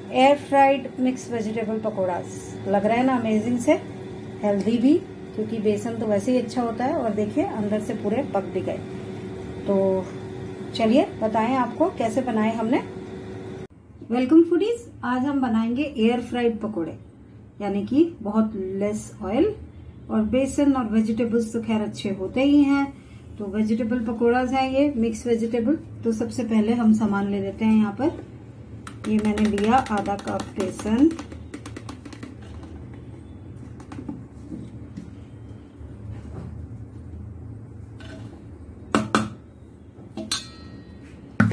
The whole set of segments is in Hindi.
Air fried mix vegetable pakoras. लग रहा है ना अमेजिंग से, हेल्दी भी, क्योंकि बेसन तो वैसे ही अच्छा होता है और देखिए अंदर से पूरे पक भी गए। तो चलिए बताएं आपको कैसे बनाए हमने। वेलकम फूडीज, आज हम बनाएंगे एयर फ्राइड पकोड़े, यानी कि बहुत लेस ऑयल और बेसन और वेजिटेबल्स तो खैर अच्छे होते ही हैं। तो वेजिटेबल पकोड़ाज है ये, मिक्स वेजिटेबल। तो सबसे पहले हम सामान ले लेते हैं। यहाँ पर ये मैंने लिया आधा कप बेसन,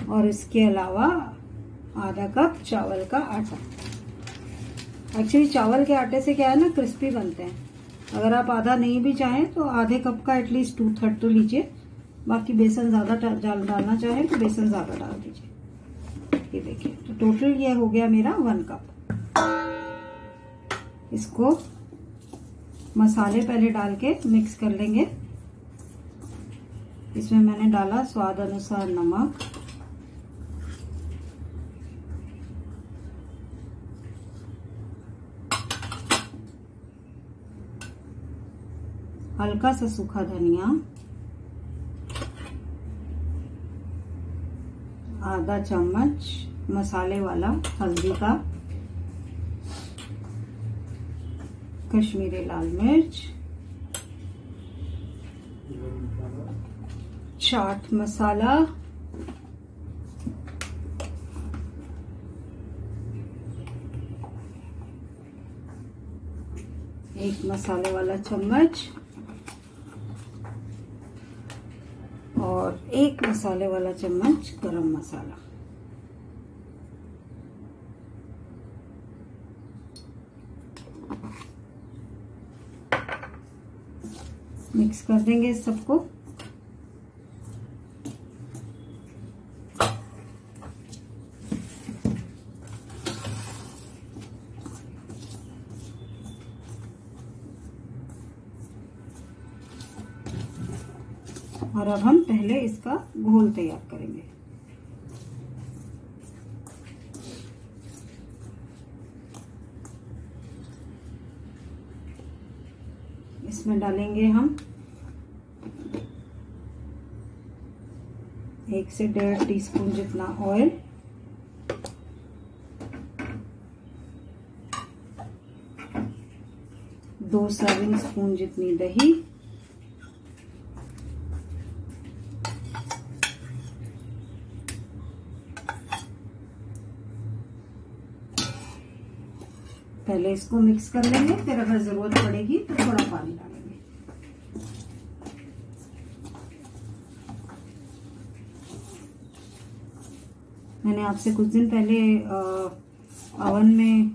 और इसके अलावा आधा कप चावल का आटा। एक्चुअली चावल के आटे से क्या है ना, क्रिस्पी बनते हैं। अगर आप आधा नहीं भी चाहें तो आधे कप का एटलीस्ट 2/3 तो लीजिए। बाकी बेसन ज्यादा डालना चाहें तो बेसन ज्यादा डाल दीजिए। ये देखिए, तो टोटल ये हो गया मेरा 1 कप। इसको मसाले पहले डाल के मिक्स कर लेंगे। इसमें मैंने डाला स्वाद अनुसार नमक, हल्का सा सूखा धनिया, आधा चम्मच मसाले वाला हल्दी का, कश्मीरी लाल मिर्च, चाट मसाला, एक मसाले वाला चम्मच और एक मसाले वाला चम्मच गरम मसाला। मिक्स कर देंगे इस सबको। और अब हम पहले इसका घोल तैयार करेंगे। इसमें डालेंगे हम 1 से 1.5 टीस्पून जितना ऑयल, दो सर्विंग स्पून जितनी दही, पहले इसको मिक्स कर लेंगे, फिर अगर जरूरत पड़ेगी तो थोड़ा पानी डालेंगे। मैंने आपसे कुछ दिन पहले ओवन में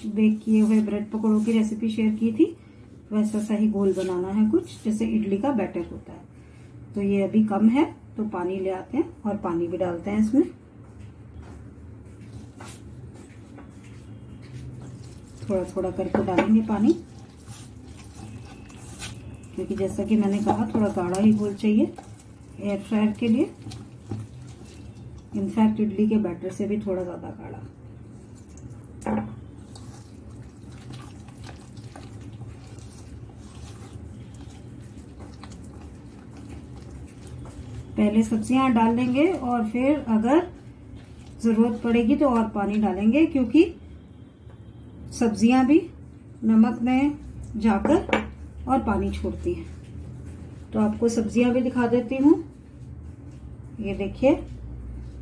बेक किए हुए ब्रेड पकौड़ों की रेसिपी शेयर की थी। वैसा सा ही घोल बनाना है, कुछ जैसे इडली का बैटर होता है। तो ये अभी कम है तो पानी ले आते हैं और पानी भी डालते हैं इसमें। थोड़ा थोड़ा करके डालेंगे पानी, क्योंकि जैसा कि मैंने कहा थोड़ा गाढ़ा ही घोल चाहिए एयर फ्रायर के लिए। इनफैक्ट इडली के बैटर से भी थोड़ा ज्यादा गाढ़ा। पहले सब्जियां डाल देंगे और फिर अगर जरूरत पड़ेगी तो और पानी डालेंगे, क्योंकि सब्जियां भी नमक में जाकर और पानी छोड़ती हैं। तो आपको सब्जियां भी दिखा देती हूँ। ये देखिए,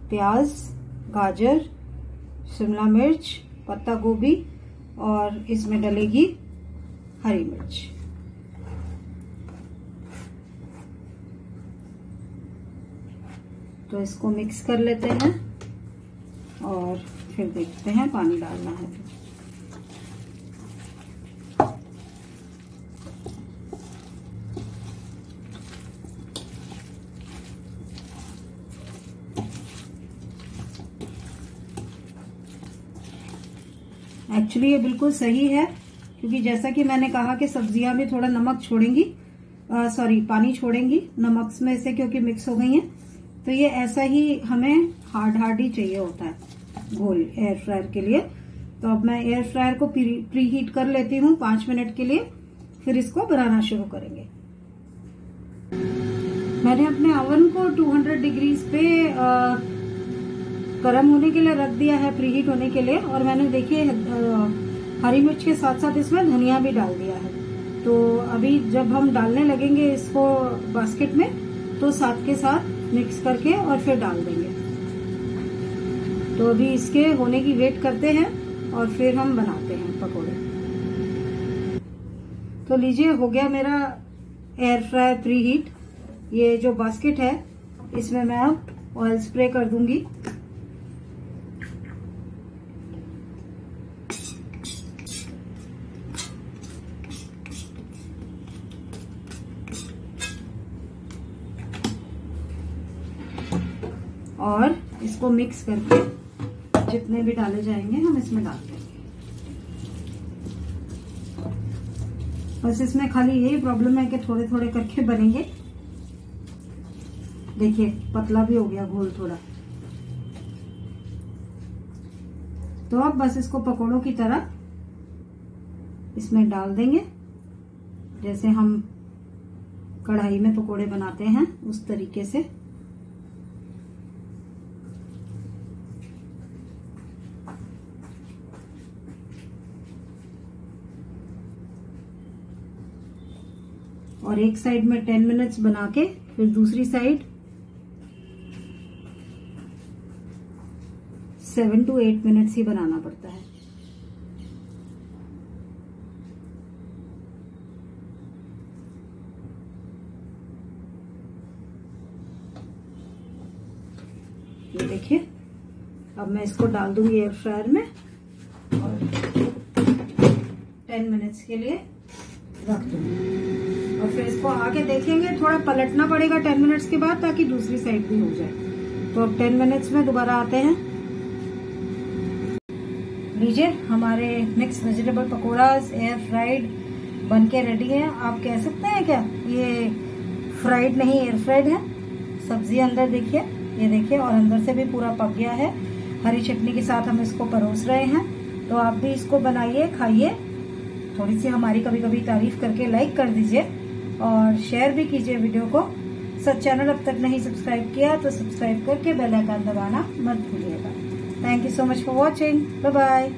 प्याज, गाजर, शिमला मिर्च, पत्ता गोभी और इसमें डलेगी हरी मिर्च। तो इसको मिक्स कर लेते हैं और फिर देखते हैं पानी डालना है तो। एक्चुअली ये बिल्कुल सही है, क्योंकि जैसा कि मैंने कहा कि सब्जियां भी थोड़ा नमक छोड़ेंगी, पानी छोड़ेंगी नमक में से, क्योंकि मिक्स हो गई हैं। तो ये ऐसा ही हमें हार्ड ही चाहिए होता है घोल एयर फ्रायर के लिए। तो अब मैं एयर फ्रायर को प्री हीट कर लेती हूँ 5 मिनट के लिए, फिर इसको बनाना शुरू करेंगे। मैंने अपने ओवन को 200 डिग्रीज पे गर्म होने के लिए रख दिया है, प्री हीट होने के लिए। और मैंने देखिए हरी मिर्च के साथ साथ इसमें धनिया भी डाल दिया है। तो अभी जब हम डालने लगेंगे इसको बास्केट में, तो साथ के साथ मिक्स करके और फिर डाल देंगे। तो अभी इसके होने की वेट करते हैं और फिर हम बनाते हैं पकोड़े। तो लीजिए, हो गया मेरा एयर फ्रायर प्री हीट। ये जो बास्केट है इसमें मैं अब ऑयल स्प्रे कर दूंगी। और इसको मिक्स करके जितने भी डाले जाएंगे हम इसमें डाल देंगे। बस इसमें खाली यही प्रॉब्लम है कि थोड़े थोड़े करके बनेंगे। देखिए पतला भी हो गया घोल थोड़ा। तो अब बस इसको पकोड़ों की तरह इसमें डाल देंगे, जैसे हम कढ़ाई में पकोड़े बनाते हैं उस तरीके से। और एक साइड में 10 मिनट्स बना के फिर दूसरी साइड 7 to 8 मिनट्स ही बनाना पड़ता है। ये देखिए, अब मैं इसको डाल दूंगी एयर फ्रायर में और 10 मिनट्स के लिए रख दूंगी। और फिर इसको आके देखेंगे, थोड़ा पलटना पड़ेगा 10 मिनट्स के बाद ताकि दूसरी साइड भी हो जाए। तो अब 10 मिनट्स में दोबारा आते हैं। लीजिए, हमारे mix vegetable pakoras air fried बनके रेडी है। आप कह सकते हैं क्या ये फ्राइड नहीं एयर फ्राइड है। सब्जी अंदर देखिए, ये देखिए, और अंदर से भी पूरा पक गया है। हरी चटनी के साथ हम इसको परोस रहे हैं। तो आप भी इसको बनाइए, खाइए। थोड़ी सी हमारी कभी कभी तारीफ करके लाइक कर दीजिए और शेयर भी कीजिए वीडियो को। चैनल अब तक नहीं सब्सक्राइब किया तो सब्सक्राइब करके बेल आइकन दबाना मत भूलिएगा। Thank you so much for watching. Bye bye.